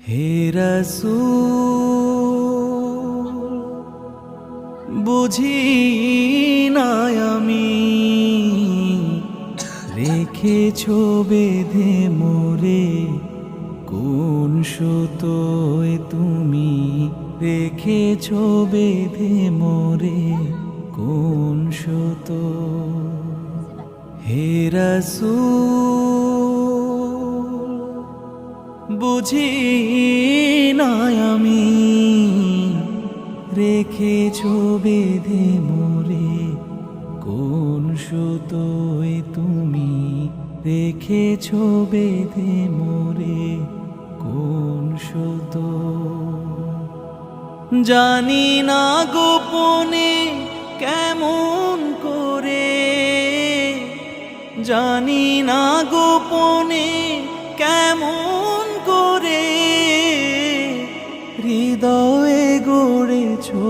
হে রাসূল বুঝি না আমি রেখেছো বেঁধে মোরে কোন সুতোয় তুমি রেখেছো বেঁধে মোরে কোন সুতো হে রাসূল বুঝি না আমি রেখেছো বেঁধে মোরে কোন সুতোয় তুমি রেখেছো বেঁধে মোরে কোন সুতো জানি না গোপনে কেমন করে জানি না গোপনে কেমন করে হৃদয়ে গড়েছো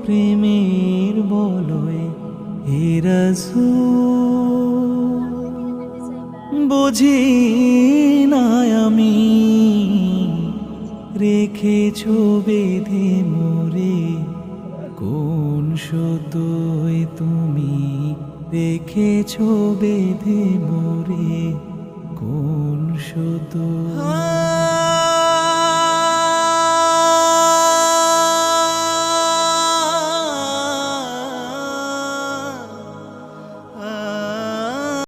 প্রেমের বলয়ে হে রাসূল বুঝি না আমি রেখেছো বেঁধে মোরে কোন সুতোয় তুমি রেখেছো বেঁধে মোরে কোন সুতো